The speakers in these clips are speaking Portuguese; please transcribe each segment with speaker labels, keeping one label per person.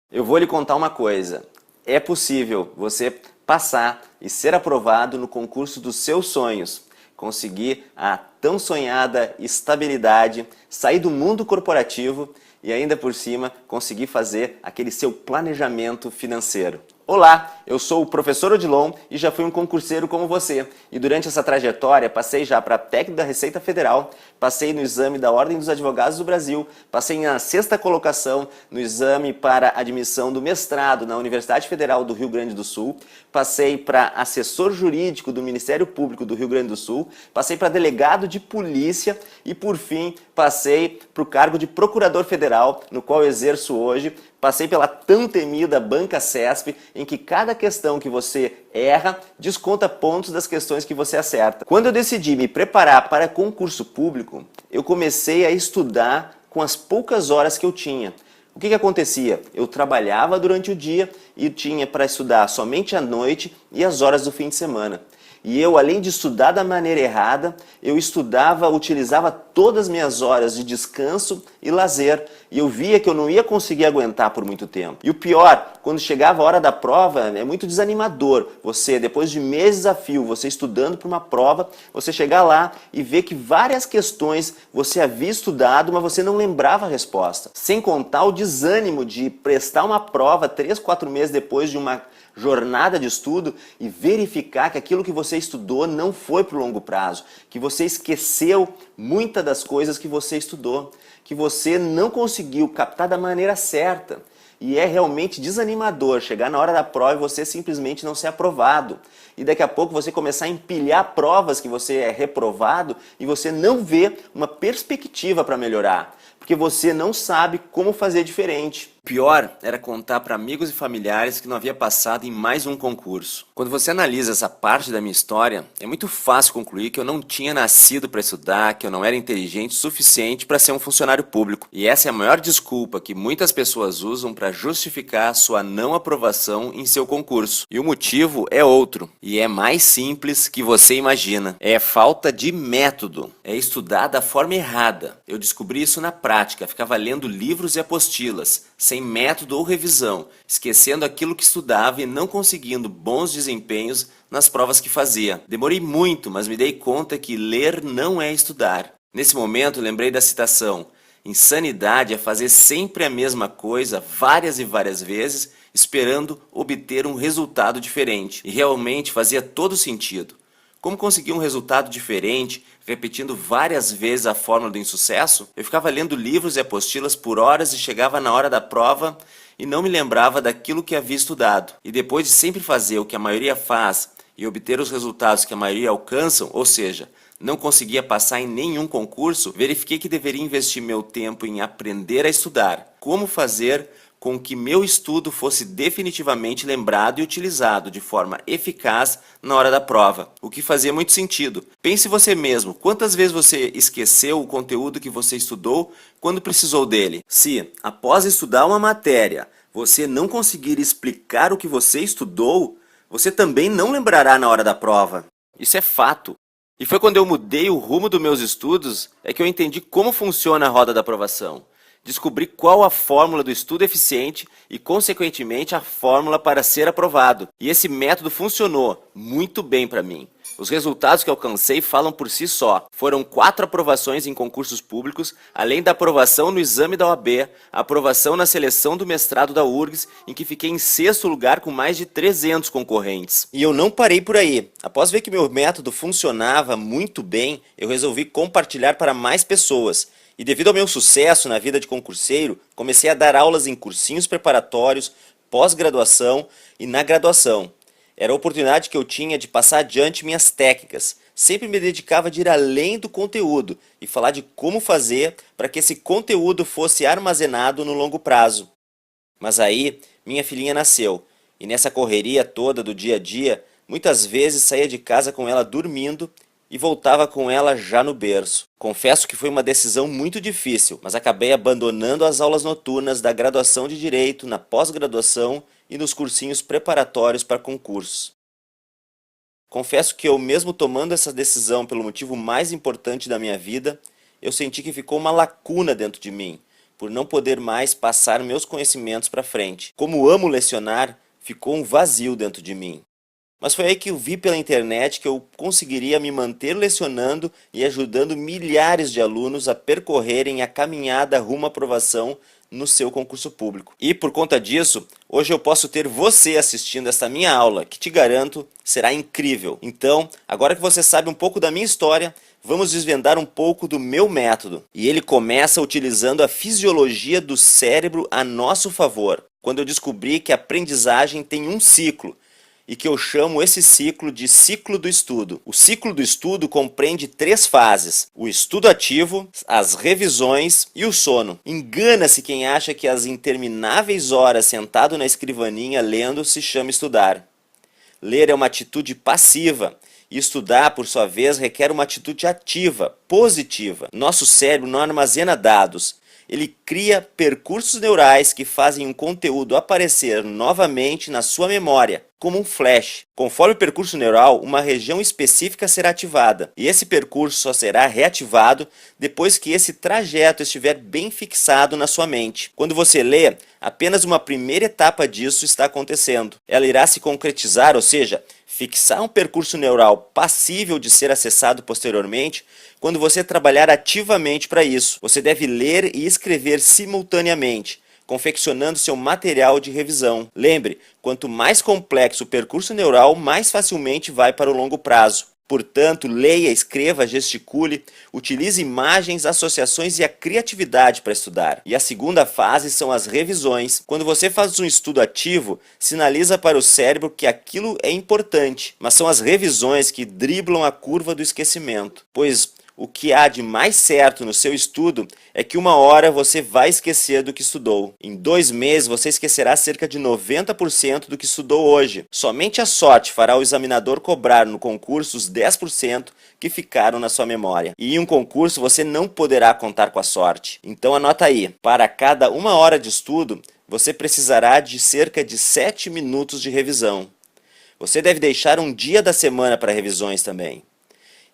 Speaker 1: Eu vou lhe contar uma coisa. É possível você passar e ser aprovado no concurso dos seus sonhos, conseguir a tão sonhada estabilidade, sair do mundo corporativo e ainda por cima conseguir fazer aquele seu planejamento financeiro. Olá, eu sou o professor Odilon e já fui um concurseiro como você. E durante essa trajetória passei já para técnico da Receita Federal, passei no exame da Ordem dos Advogados do Brasil, passei na 6ª colocação no exame para admissão do mestrado na Universidade Federal do Rio Grande do Sul, passei para assessor jurídico do Ministério Público do Rio Grande do Sul, passei para delegado de polícia e por fim passei para o cargo de procurador federal, no qual eu exerço hoje. Passei pela tão temida Banca CESP, em que cada questão que você erra desconta pontos das questões que você acerta. Quando eu decidi me preparar para concurso público, eu comecei a estudar com as poucas horas que eu tinha. O que acontecia? Eu trabalhava durante o dia e tinha para estudar somente à noite e as horas do fim de semana. E eu, além de estudar da maneira errada, eu utilizava todas as minhas horas de descanso e lazer. E eu via que eu não ia conseguir aguentar por muito tempo. E o pior, quando chegava a hora da prova, é muito desanimador. Você, depois de meses a fio, você estudando para uma prova, você chegar lá e ver que várias questões você havia estudado, mas você não lembrava a resposta. Sem contar o desânimo de prestar uma prova 3, 4 meses depois de uma jornada de estudo e verificar que aquilo que você estudou não foi para o longo prazo, que você esqueceu muitas das coisas que você estudou, que você não conseguiu captar da maneira certa. E é realmente desanimador chegar na hora da prova e você simplesmente não ser aprovado. E daqui a pouco você começar a empilhar provas que você é reprovado e você não vê uma perspectiva para melhorar, porque você não sabe como fazer diferente. O pior era contar para amigos e familiares que não havia passado em mais um concurso. Quando você analisa essa parte da minha história, é muito fácil concluir que eu não tinha nascido para estudar, que eu não era inteligente o suficiente para ser um funcionário público. E essa é a maior desculpa que muitas pessoas usam para justificar sua não aprovação em seu concurso. E o motivo é outro, e é mais simples que você imagina. É falta de método, é estudar da forma errada. Eu descobri isso na prática, ficava lendo livros e apostilas, sem método ou revisão, esquecendo aquilo que estudava e não conseguindo bons desempenhos nas provas que fazia. Demorei muito, mas me dei conta que ler não é estudar. Nesse momento, lembrei da citação: insanidade é fazer sempre a mesma coisa várias e várias vezes, esperando obter um resultado diferente. E realmente fazia todo sentido. Como conseguir um resultado diferente, repetindo várias vezes a fórmula do insucesso? Eu ficava lendo livros e apostilas por horas e chegava na hora da prova e não me lembrava daquilo que havia estudado. E depois de sempre fazer o que a maioria faz e obter os resultados que a maioria alcançam, ou seja, não conseguia passar em nenhum concurso, verifiquei que deveria investir meu tempo em aprender a estudar. Como fazer com que meu estudo fosse definitivamente lembrado e utilizado de forma eficaz na hora da prova, o que fazia muito sentido. Pense você mesmo, quantas vezes você esqueceu o conteúdo que você estudou quando precisou dele? Se, após estudar uma matéria, você não conseguir explicar o que você estudou, você também não lembrará na hora da prova. Isso é fato. E foi quando eu mudei o rumo dos meus estudos é que eu entendi como funciona a roda da aprovação. Descobri qual a fórmula do estudo eficiente e, consequentemente, a fórmula para ser aprovado. E esse método funcionou muito bem para mim. Os resultados que alcancei falam por si só. Foram 4 aprovações em concursos públicos, além da aprovação no exame da OAB, a aprovação na seleção do mestrado da URGS, em que fiquei em 6º lugar com mais de 300 concorrentes. E eu não parei por aí. Após ver que meu método funcionava muito bem, eu resolvi compartilhar para mais pessoas. E devido ao meu sucesso na vida de concurseiro, comecei a dar aulas em cursinhos preparatórios, pós-graduação e na graduação. Era a oportunidade que eu tinha de passar adiante minhas técnicas. Sempre me dedicava de ir além do conteúdo e falar de como fazer para que esse conteúdo fosse armazenado no longo prazo. Mas aí, minha filhinha nasceu, e nessa correria toda do dia a dia, muitas vezes saía de casa com ela dormindo e voltava com ela já no berço. Confesso que foi uma decisão muito difícil, mas acabei abandonando as aulas noturnas da graduação de Direito, na pós-graduação e nos cursinhos preparatórios para concursos. Confesso que eu, mesmo tomando essa decisão pelo motivo mais importante da minha vida, eu senti que ficou uma lacuna dentro de mim, por não poder mais passar meus conhecimentos para frente. Como amo lecionar, ficou um vazio dentro de mim. Mas foi aí que eu vi pela internet que eu conseguiria me manter lecionando e ajudando milhares de alunos a percorrerem a caminhada rumo à aprovação no seu concurso público. E por conta disso, hoje eu posso ter você assistindo esta minha aula, que te garanto será incrível. Então, agora que você sabe um pouco da minha história, vamos desvendar um pouco do meu método. E ele começa utilizando a fisiologia do cérebro a nosso favor, quando eu descobri que a aprendizagem tem um ciclo, e que eu chamo esse ciclo de ciclo do estudo. O ciclo do estudo compreende 3 fases: o estudo ativo, as revisões e o sono. Engana-se quem acha que as intermináveis horas sentado na escrivaninha lendo se chama estudar. Ler é uma atitude passiva. E estudar, por sua vez, requer uma atitude ativa, positiva. Nosso cérebro não armazena dados. Ele cria percursos neurais que fazem um conteúdo aparecer novamente na sua memória, como um flash. Conforme o percurso neural, uma região específica será ativada, e esse percurso só será reativado depois que esse trajeto estiver bem fixado na sua mente. Quando você lê, apenas uma primeira etapa disso está acontecendo. Ela irá se concretizar, ou seja, fixar um percurso neural passível de ser acessado posteriormente quando você trabalhar ativamente para isso. Você deve ler e escrever simultaneamente, confeccionando seu material de revisão. Lembre, quanto mais complexo o percurso neural, mais facilmente vai para o longo prazo. Portanto, leia, escreva, gesticule, utilize imagens, associações e a criatividade para estudar. E a segunda fase são as revisões. Quando você faz um estudo ativo, sinaliza para o cérebro que aquilo é importante, mas são as revisões que driblam a curva do esquecimento, pois o que há de mais certo no seu estudo é que uma hora você vai esquecer do que estudou. Em 2 meses você esquecerá cerca de 90% do que estudou hoje. Somente a sorte fará o examinador cobrar no concurso os 10% que ficaram na sua memória. E em um concurso você não poderá contar com a sorte. Então anota aí, para cada 1 hora de estudo, você precisará de cerca de 7 minutos de revisão. Você deve deixar um dia da semana para revisões também.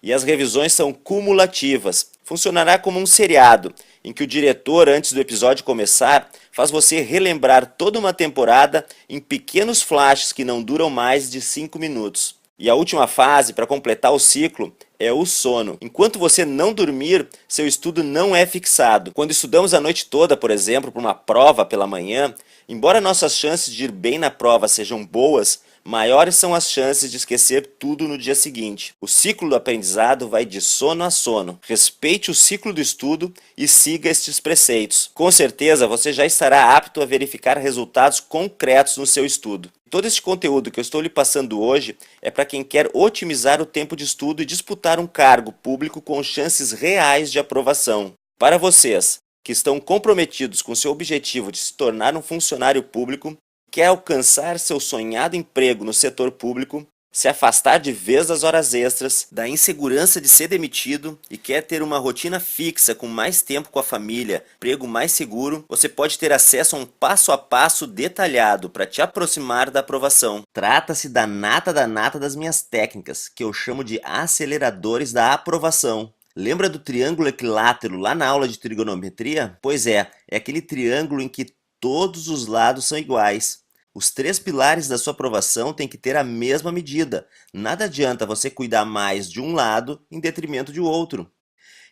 Speaker 1: E as revisões são cumulativas. Funcionará como um seriado, em que o diretor, antes do episódio começar, faz você relembrar toda uma temporada em pequenos flashes que não duram mais de 5 minutos. E a última fase, para completar o ciclo, é o sono. Enquanto você não dormir, seu estudo não é fixado. Quando estudamos a noite toda, por exemplo, para uma prova pela manhã, embora nossas chances de ir bem na prova sejam boas, maiores são as chances de esquecer tudo no dia seguinte. O ciclo do aprendizado vai de sono a sono. Respeite o ciclo do estudo e siga estes preceitos. Com certeza você já estará apto a verificar resultados concretos no seu estudo. Todo este conteúdo que eu estou lhe passando hoje é para quem quer otimizar o tempo de estudo e disputar um cargo público com chances reais de aprovação. Para vocês que estão comprometidos com seu objetivo de se tornar um funcionário público, quer alcançar seu sonhado emprego no setor público, se afastar de vez das horas extras, da insegurança de ser demitido e quer ter uma rotina fixa com mais tempo com a família, emprego mais seguro, você pode ter acesso a um passo a passo detalhado para te aproximar da aprovação. Trata-se da nata das minhas técnicas, que eu chamo de aceleradores da aprovação. Lembra do triângulo equilátero lá na aula de trigonometria? Pois é aquele triângulo em que todos os lados são iguais. Os 3 pilares da sua aprovação têm que ter a mesma medida. Nada adianta você cuidar mais de um lado em detrimento de outro.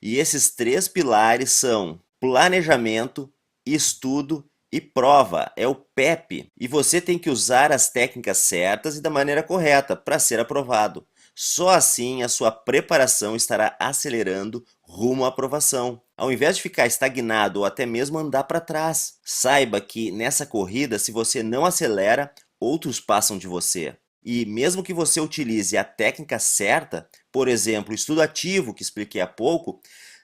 Speaker 1: E esses 3 pilares são planejamento, estudo e prova. É o PEP. E você tem que usar as técnicas certas e da maneira correta para ser aprovado. Só assim a sua preparação estará acelerando rumo à aprovação. Ao invés de ficar estagnado ou até mesmo andar para trás, saiba que nessa corrida, se você não acelera, outros passam de você. E mesmo que você utilize a técnica certa, por exemplo, o estudo ativo que expliquei há pouco,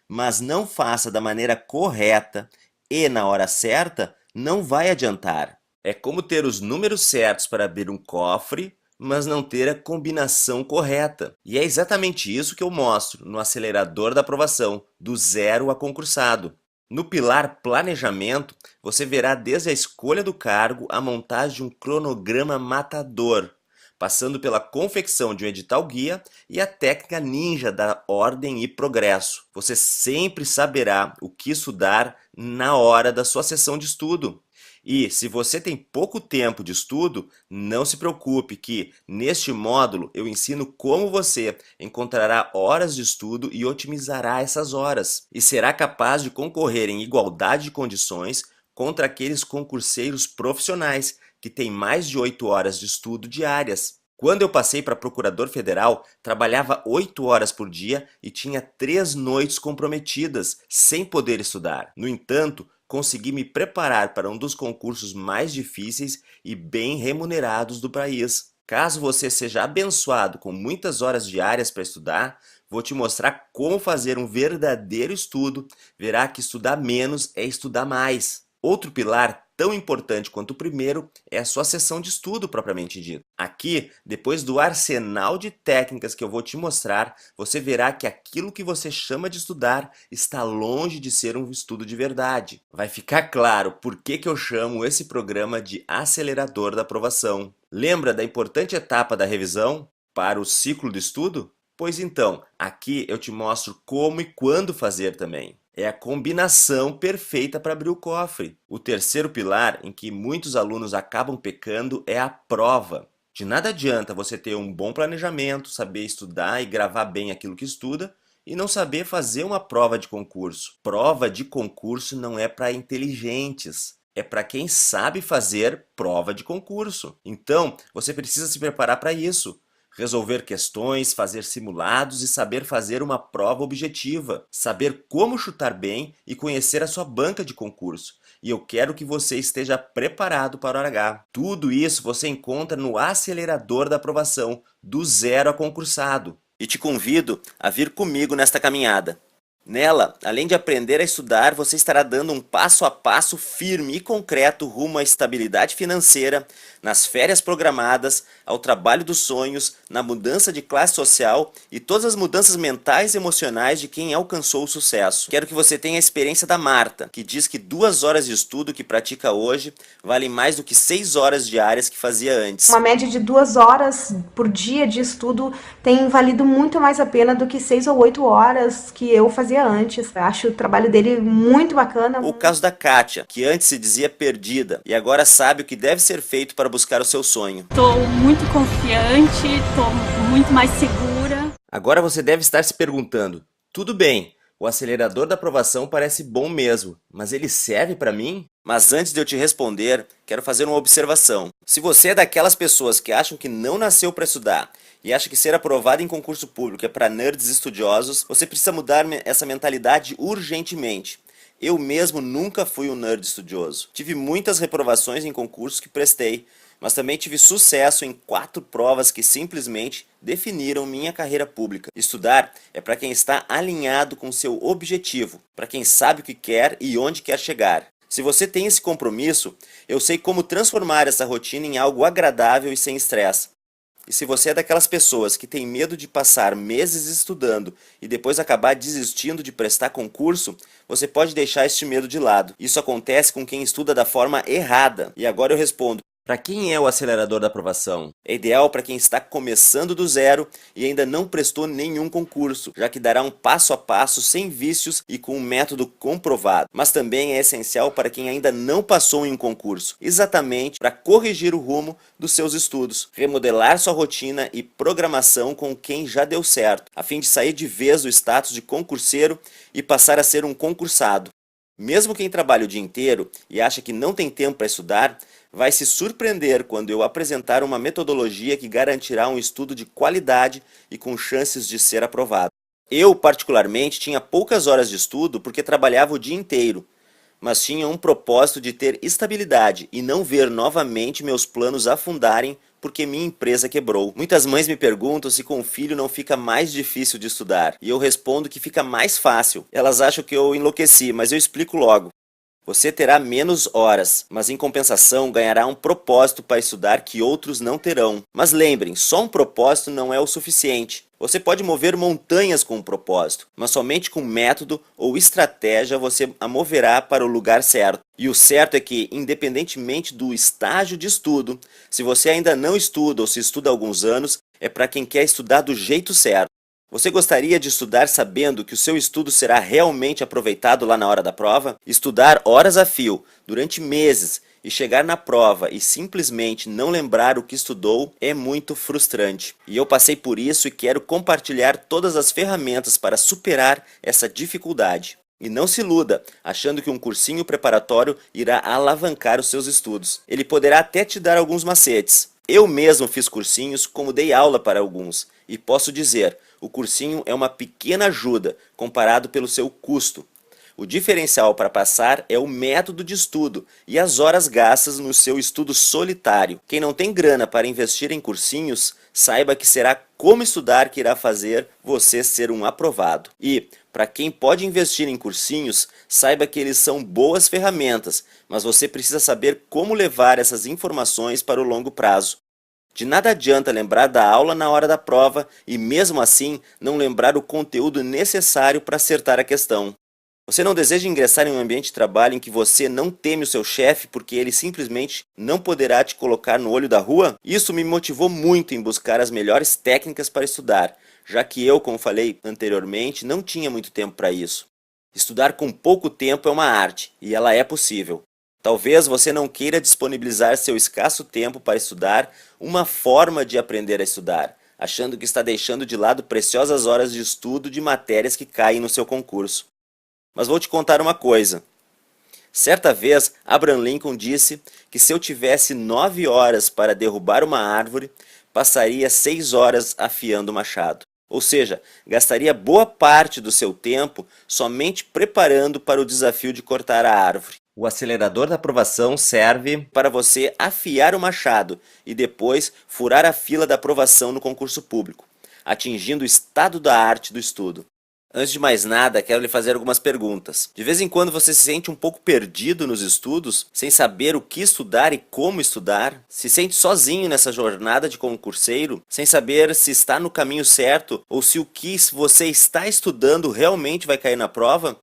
Speaker 1: mas não faça da maneira correta e na hora certa, não vai adiantar. É como ter os números certos para abrir um cofre, mas não ter a combinação correta. E é exatamente isso que eu mostro no acelerador da aprovação, do zero a concursado. No pilar planejamento, você verá desde a escolha do cargo a montagem de um cronograma matador, passando pela confecção de um edital guia e a técnica ninja da ordem e progresso. Você sempre saberá o que estudar na hora da sua sessão de estudo. E se você tem pouco tempo de estudo, não se preocupe que neste módulo eu ensino como você encontrará horas de estudo e otimizará essas horas. E será capaz de concorrer em igualdade de condições contra aqueles concurseiros profissionais que têm mais de 8 horas de estudo diárias. Quando eu passei para procurador federal, trabalhava 8 horas por dia e tinha 3 noites comprometidas, sem poder estudar. No entanto, consegui me preparar para um dos concursos mais difíceis e bem remunerados do país. Caso você seja abençoado com muitas horas diárias para estudar, vou te mostrar como fazer um verdadeiro estudo. Verá que estudar menos é estudar mais. Outro pilar tão importante quanto o primeiro é a sua sessão de estudo propriamente dita. Aqui, depois do arsenal de técnicas que eu vou te mostrar, você verá que aquilo que você chama de estudar está longe de ser um estudo de verdade. Vai ficar claro por que eu chamo esse programa de acelerador da aprovação. Lembra da importante etapa da revisão para o ciclo de estudo? Pois então, aqui eu te mostro como e quando fazer também. É a combinação perfeita para abrir o cofre. O terceiro pilar, em que muitos alunos acabam pecando, é a prova. De nada adianta você ter um bom planejamento, saber estudar e gravar bem aquilo que estuda, e não saber fazer uma prova de concurso. Prova de concurso não é para inteligentes. É para quem sabe fazer prova de concurso. Então, você precisa se preparar para isso. Resolver questões, fazer simulados e saber fazer uma prova objetiva. Saber como chutar bem e conhecer a sua banca de concurso. E eu quero que você esteja preparado para o hora H. Tudo isso você encontra no acelerador da aprovação, do zero a concursado. E te convido a vir comigo nesta caminhada. Nela, além de aprender a estudar, você estará dando um passo a passo firme e concreto rumo à estabilidade financeira, nas férias programadas, ao trabalho dos sonhos, na mudança de classe social e todas as mudanças mentais e emocionais de quem alcançou o sucesso. Quero que você tenha a experiência da Marta, que diz que 2 horas de estudo que pratica hoje valem mais do que 6 horas diárias que fazia antes.
Speaker 2: Uma média de 2 horas por dia de estudo tem valido muito mais a pena do que 6 ou 8 horas que eu fazia antes. Eu acho o trabalho dele muito bacana.
Speaker 1: O caso da Kátia, que antes se dizia perdida e agora sabe o que deve ser feito para buscar o seu sonho.
Speaker 3: Estou muito confiante, estou muito mais segura.
Speaker 1: Agora você deve estar se perguntando, tudo bem, o acelerador da aprovação parece bom mesmo, mas ele serve para mim? Mas antes de eu te responder, quero fazer uma observação. Se você é daquelas pessoas que acham que não nasceu para estudar e acha que ser aprovado em concurso público é para nerds estudiosos, você precisa mudar essa mentalidade urgentemente. Eu mesmo nunca fui um nerd estudioso. Tive muitas reprovações em concursos que prestei, mas também tive sucesso em 4 provas que simplesmente definiram minha carreira pública. Estudar é para quem está alinhado com seu objetivo, para quem sabe o que quer e onde quer chegar. Se você tem esse compromisso, eu sei como transformar essa rotina em algo agradável e sem estresse. E se você é daquelas pessoas que tem medo de passar meses estudando e depois acabar desistindo de prestar concurso, você pode deixar este medo de lado. Isso acontece com quem estuda da forma errada. E agora eu respondo. Para quem é o acelerador da aprovação? É ideal para quem está começando do zero e ainda não prestou nenhum concurso, já que dará um passo a passo sem vícios e com um método comprovado. Mas também é essencial para quem ainda não passou em um concurso, exatamente para corrigir o rumo dos seus estudos, remodelar sua rotina e programação com quem já deu certo, a fim de sair de vez do status de concurseiro e passar a ser um concursado. Mesmo quem trabalha o dia inteiro e acha que não tem tempo para estudar, vai se surpreender quando eu apresentar uma metodologia que garantirá um estudo de qualidade e com chances de ser aprovado. Eu, particularmente, tinha poucas horas de estudo porque trabalhava o dia inteiro, mas tinha um propósito de ter estabilidade e não ver novamente meus planos afundarem porque minha empresa quebrou. Muitas mães me perguntam se com o filho não fica mais difícil de estudar, e eu respondo que fica mais fácil. Elas acham que eu enlouqueci, mas eu explico logo. Você terá menos horas, mas em compensação ganhará um propósito para estudar que outros não terão. Mas lembrem, só um propósito não é o suficiente. Você pode mover montanhas com um propósito, mas somente com método ou estratégia você a moverá para o lugar certo. E o certo é que, independentemente do estágio de estudo, se você ainda não estuda ou se estuda há alguns anos, é para quem quer estudar do jeito certo. Você gostaria de estudar sabendo que o seu estudo será realmente aproveitado lá na hora da prova? Estudar horas a fio, durante meses, e chegar na prova e simplesmente não lembrar o que estudou é muito frustrante. E eu passei por isso e quero compartilhar todas as ferramentas para superar essa dificuldade. E não se iluda, achando que um cursinho preparatório irá alavancar os seus estudos. Ele poderá até te dar alguns macetes. Eu mesmo fiz cursinhos, como dei aula para alguns, e posso dizer, o cursinho é uma pequena ajuda comparado pelo seu custo. O diferencial para passar é o método de estudo e as horas gastas no seu estudo solitário. Quem não tem grana para investir em cursinhos, saiba que será como estudar que irá fazer você ser um aprovado. E, para quem pode investir em cursinhos, saiba que eles são boas ferramentas, mas você precisa saber como levar essas informações para o longo prazo. De nada adianta lembrar da aula na hora da prova e mesmo assim não lembrar o conteúdo necessário para acertar a questão. Você não deseja ingressar em um ambiente de trabalho em que você não teme o seu chefe porque ele simplesmente não poderá te colocar no olho da rua? Isso me motivou muito em buscar as melhores técnicas para estudar, já que eu, como falei anteriormente, não tinha muito tempo para isso. Estudar com pouco tempo é uma arte e ela é possível. Talvez você não queira disponibilizar seu escasso tempo para estudar uma forma de aprender a estudar, achando que está deixando de lado preciosas horas de estudo de matérias que caem no seu concurso. Mas vou te contar uma coisa. Certa vez, Abraham Lincoln disse que se eu tivesse 9 horas para derrubar uma árvore, passaria 6 horas afiando o machado. Ou seja, gastaria boa parte do seu tempo somente preparando para o desafio de cortar a árvore. O acelerador da aprovação serve para você afiar o machado e depois furar a fila da aprovação no concurso público, atingindo o estado da arte do estudo. Antes de mais nada, quero lhe fazer algumas perguntas. De vez em quando você se sente um pouco perdido nos estudos, sem saber o que estudar e como estudar? Se sente sozinho nessa jornada de concurseiro, sem saber se está no caminho certo ou se o que você está estudando realmente vai cair na prova?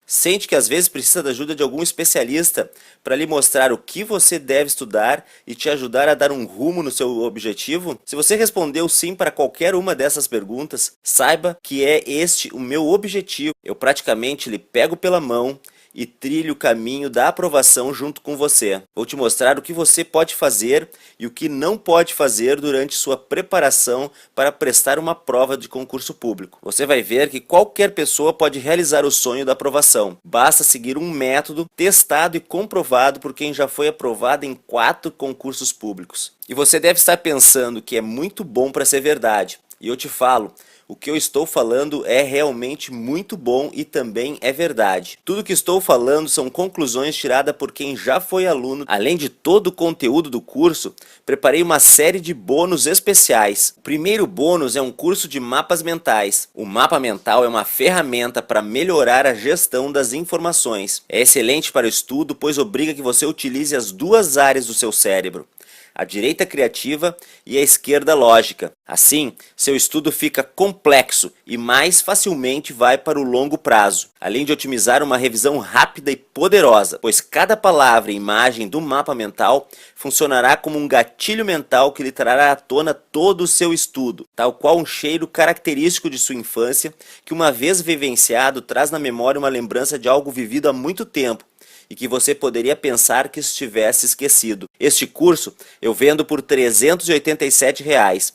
Speaker 1: Sente que às vezes precisa da ajuda de algum especialista para lhe mostrar o que você deve estudar e te ajudar a dar um rumo no seu objetivo? Se você respondeu sim para qualquer uma dessas perguntas, saiba que é este o meu objetivo. Eu praticamente lhe pego pela mão e trilho o caminho da aprovação junto com você. Vou te mostrar o que você pode fazer e o que não pode fazer durante sua preparação para prestar uma prova de concurso público. Você vai ver que qualquer pessoa pode realizar o sonho da aprovação. Basta seguir um método testado e comprovado por quem já foi aprovado em 4 concursos públicos. E você deve estar pensando que é muito bom para ser verdade. E eu te falo, o que eu estou falando é realmente muito bom e também é verdade. Tudo que estou falando são conclusões tiradas por quem já foi aluno. Além de todo o conteúdo do curso, preparei uma série de bônus especiais. O primeiro bônus é um curso de mapas mentais. O mapa mental é uma ferramenta para melhorar a gestão das informações. É excelente para o estudo, pois obriga que você utilize as 2 áreas do seu cérebro, a direita criativa e a esquerda lógica. Assim, seu estudo fica complexo e mais facilmente vai para o longo prazo, além de otimizar uma revisão rápida e poderosa, pois cada palavra e imagem do mapa mental funcionará como um gatilho mental que lhe trará à tona todo o seu estudo, tal qual um cheiro característico de sua infância que, uma vez vivenciado, traz na memória uma lembrança de algo vivido há muito tempo e que você poderia pensar que estivesse esquecido. Este curso eu vendo por R$ 387.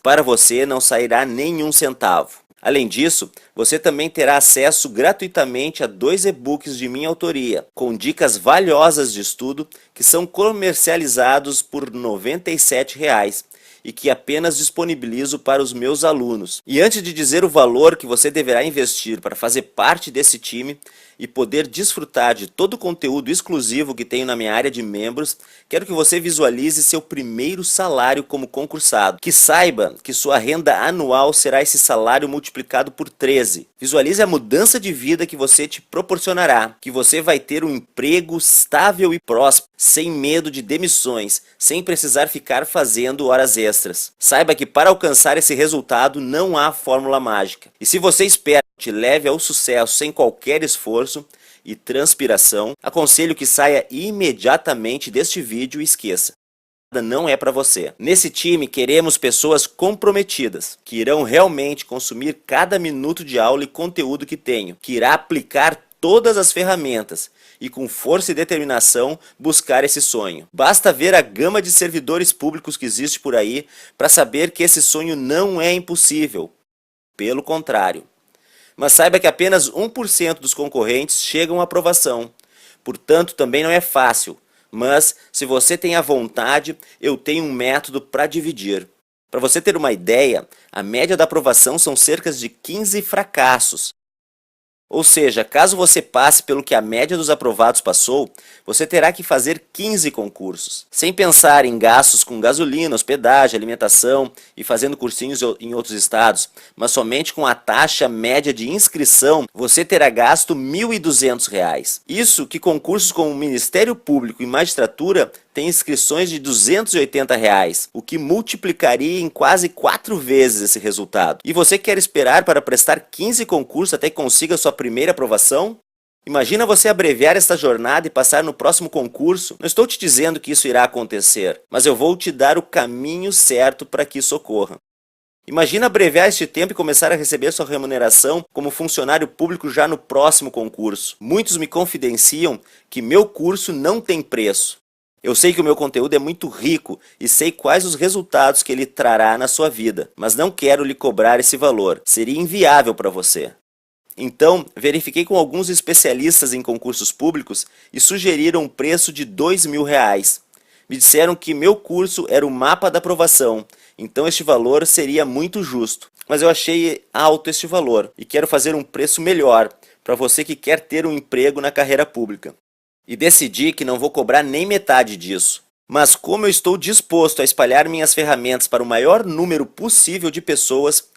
Speaker 1: Para você não sairá nenhum centavo. Além disso, você também terá acesso gratuitamente a 2 e-books de minha autoria, com dicas valiosas de estudo que são comercializados por R$ 97 e que apenas disponibilizo para os meus alunos. E antes de dizer o valor que você deverá investir para fazer parte desse time e poder desfrutar de todo o conteúdo exclusivo que tenho na minha área de membros, quero que você visualize seu primeiro salário como concursado. Que saiba que sua renda anual será esse salário multiplicado multiplicado por 13. Visualize a mudança de vida que você te proporcionará, que você vai ter um emprego estável e próspero, sem medo de demissões, sem precisar ficar fazendo horas extras. Saiba que para alcançar esse resultado não há fórmula mágica. E se você espera que te leve ao sucesso sem qualquer esforço e transpiração, aconselho que saia imediatamente deste vídeo e esqueça. Não é para você. Nesse time queremos pessoas comprometidas, que irão realmente consumir cada minuto de aula e conteúdo que tenho, que irá aplicar todas as ferramentas e com força e determinação buscar esse sonho. Basta ver a gama de servidores públicos que existe por aí para saber que esse sonho não é impossível. Pelo contrário. Mas saiba que apenas 1% dos concorrentes chegam à aprovação. Portanto, também não é fácil. Mas, se você tem a vontade, eu tenho um método para dividir. Para você ter uma ideia, a média da aprovação são cerca de 15 fracassos. Ou seja, caso você passe pelo que a média dos aprovados passou, você terá que fazer 15 concursos. Sem pensar em gastos com gasolina, hospedagem, alimentação e fazendo cursinhos em outros estados, mas somente com a taxa média de inscrição, você terá gasto R$ 1.200. Isso que concursos como o Ministério Público e Magistratura têm inscrições de R$ 280, o que multiplicaria em quase 4 vezes esse resultado. E você quer esperar para prestar 15 concursos até que consiga sua primeira aprovação? Imagina você abreviar esta jornada e passar no próximo concurso. Não estou te dizendo que isso irá acontecer, mas eu vou te dar o caminho certo para que isso ocorra. Imagina abreviar este tempo e começar a receber sua remuneração como funcionário público já no próximo concurso. Muitos me confidenciam que meu curso não tem preço. Eu sei que o meu conteúdo é muito rico e sei quais os resultados que ele trará na sua vida, mas não quero lhe cobrar esse valor. Seria inviável para você. Então, verifiquei com alguns especialistas em concursos públicos e sugeriram um preço de R$ 2.000. Me disseram que meu curso era o mapa da aprovação, então este valor seria muito justo. Mas eu achei alto este valor e quero fazer um preço melhor para você que quer ter um emprego na carreira pública. E decidi que não vou cobrar nem metade disso. Mas como eu estou disposto a espalhar minhas ferramentas para o maior número possível de pessoas,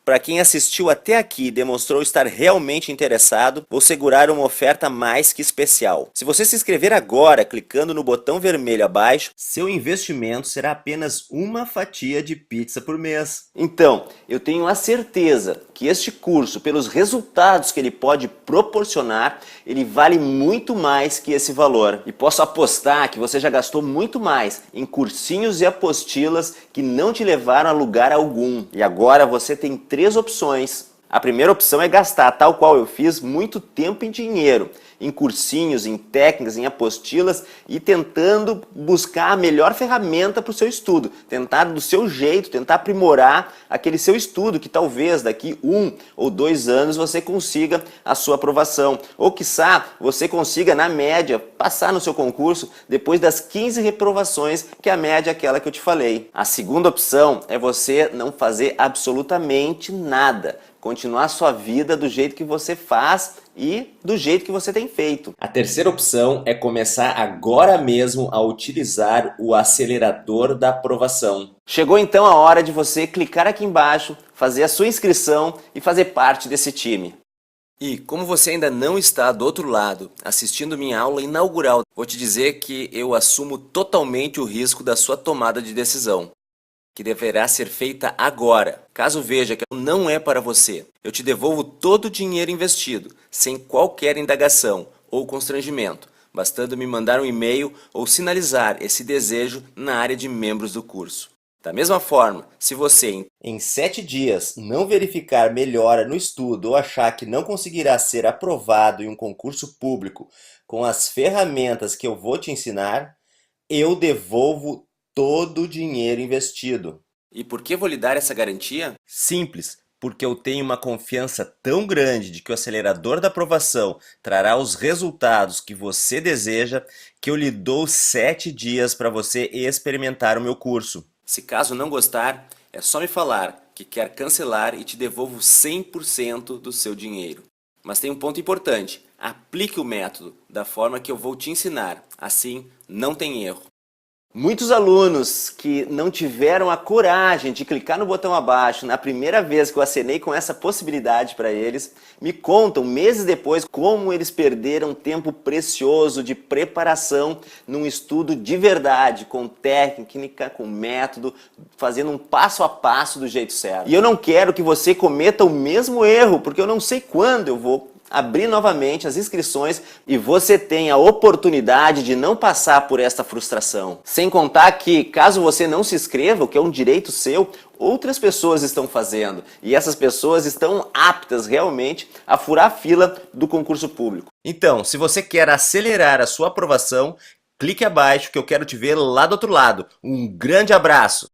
Speaker 1: para quem assistiu até aqui e demonstrou estar realmente interessado, vou segurar uma oferta mais que especial. Se você se inscrever agora, clicando no botão vermelho abaixo, seu investimento será apenas uma fatia de pizza por mês. Então, eu tenho a certeza que este curso, pelos resultados que ele pode proporcionar, ele vale muito mais que esse valor. E posso apostar que você já gastou muito mais em cursinhos e apostilas que não te levaram a lugar algum. E agora você tem 3 opções. A primeira opção é gastar, tal qual eu fiz, muito tempo em dinheiro, em cursinhos, em técnicas, em apostilas e tentando buscar a melhor ferramenta para o seu estudo. Tentar do seu jeito, tentar aprimorar aquele seu estudo que talvez daqui 1 ou 2 anos você consiga a sua aprovação. Ou quiçá você consiga, na média, passar no seu concurso depois das 15 reprovações, que a média é aquela que eu te falei. A segunda opção é você não fazer absolutamente nada. Continuar sua vida do jeito que você faz e do jeito que você tem feito. A terceira opção é começar agora mesmo a utilizar o acelerador da aprovação. Chegou então a hora de você clicar aqui embaixo, fazer a sua inscrição e fazer parte desse time. E como você ainda não está do outro lado assistindo minha aula inaugural, vou te dizer que eu assumo totalmente o risco da sua tomada de decisão, que deverá ser feita agora. Caso veja que não é para você, eu te devolvo todo o dinheiro investido, sem qualquer indagação ou constrangimento, bastando me mandar um e-mail ou sinalizar esse desejo na área de membros do curso. Da mesma forma, se você em 7 dias não verificar melhora no estudo ou achar que não conseguirá ser aprovado em um concurso público com as ferramentas que eu vou te ensinar, eu devolvo todo o dinheiro investido. E por que vou lhe dar essa garantia? Simples, porque eu tenho uma confiança tão grande de que o acelerador da aprovação trará os resultados que você deseja, que eu lhe dou 7 dias para você experimentar o meu curso. Se caso não gostar, é só me falar que quer cancelar e te devolvo 100% do seu dinheiro. Mas tem um ponto importante, aplique o método da forma que eu vou te ensinar, assim não tem erro. Muitos alunos que não tiveram a coragem de clicar no botão abaixo na primeira vez que eu acenei com essa possibilidade para eles, me contam meses depois como eles perderam tempo precioso de preparação num estudo de verdade, com técnica, com método, fazendo um passo a passo do jeito certo. E eu não quero que você cometa o mesmo erro, porque eu não sei quando eu vou abrir novamente as inscrições e você tem a oportunidade de não passar por esta frustração. Sem contar que, caso você não se inscreva, o que é um direito seu, outras pessoas estão fazendo. E essas pessoas estão aptas realmente a furar a fila do concurso público. Então, se você quer acelerar a sua aprovação, clique abaixo que eu quero te ver lá do outro lado. Um grande abraço!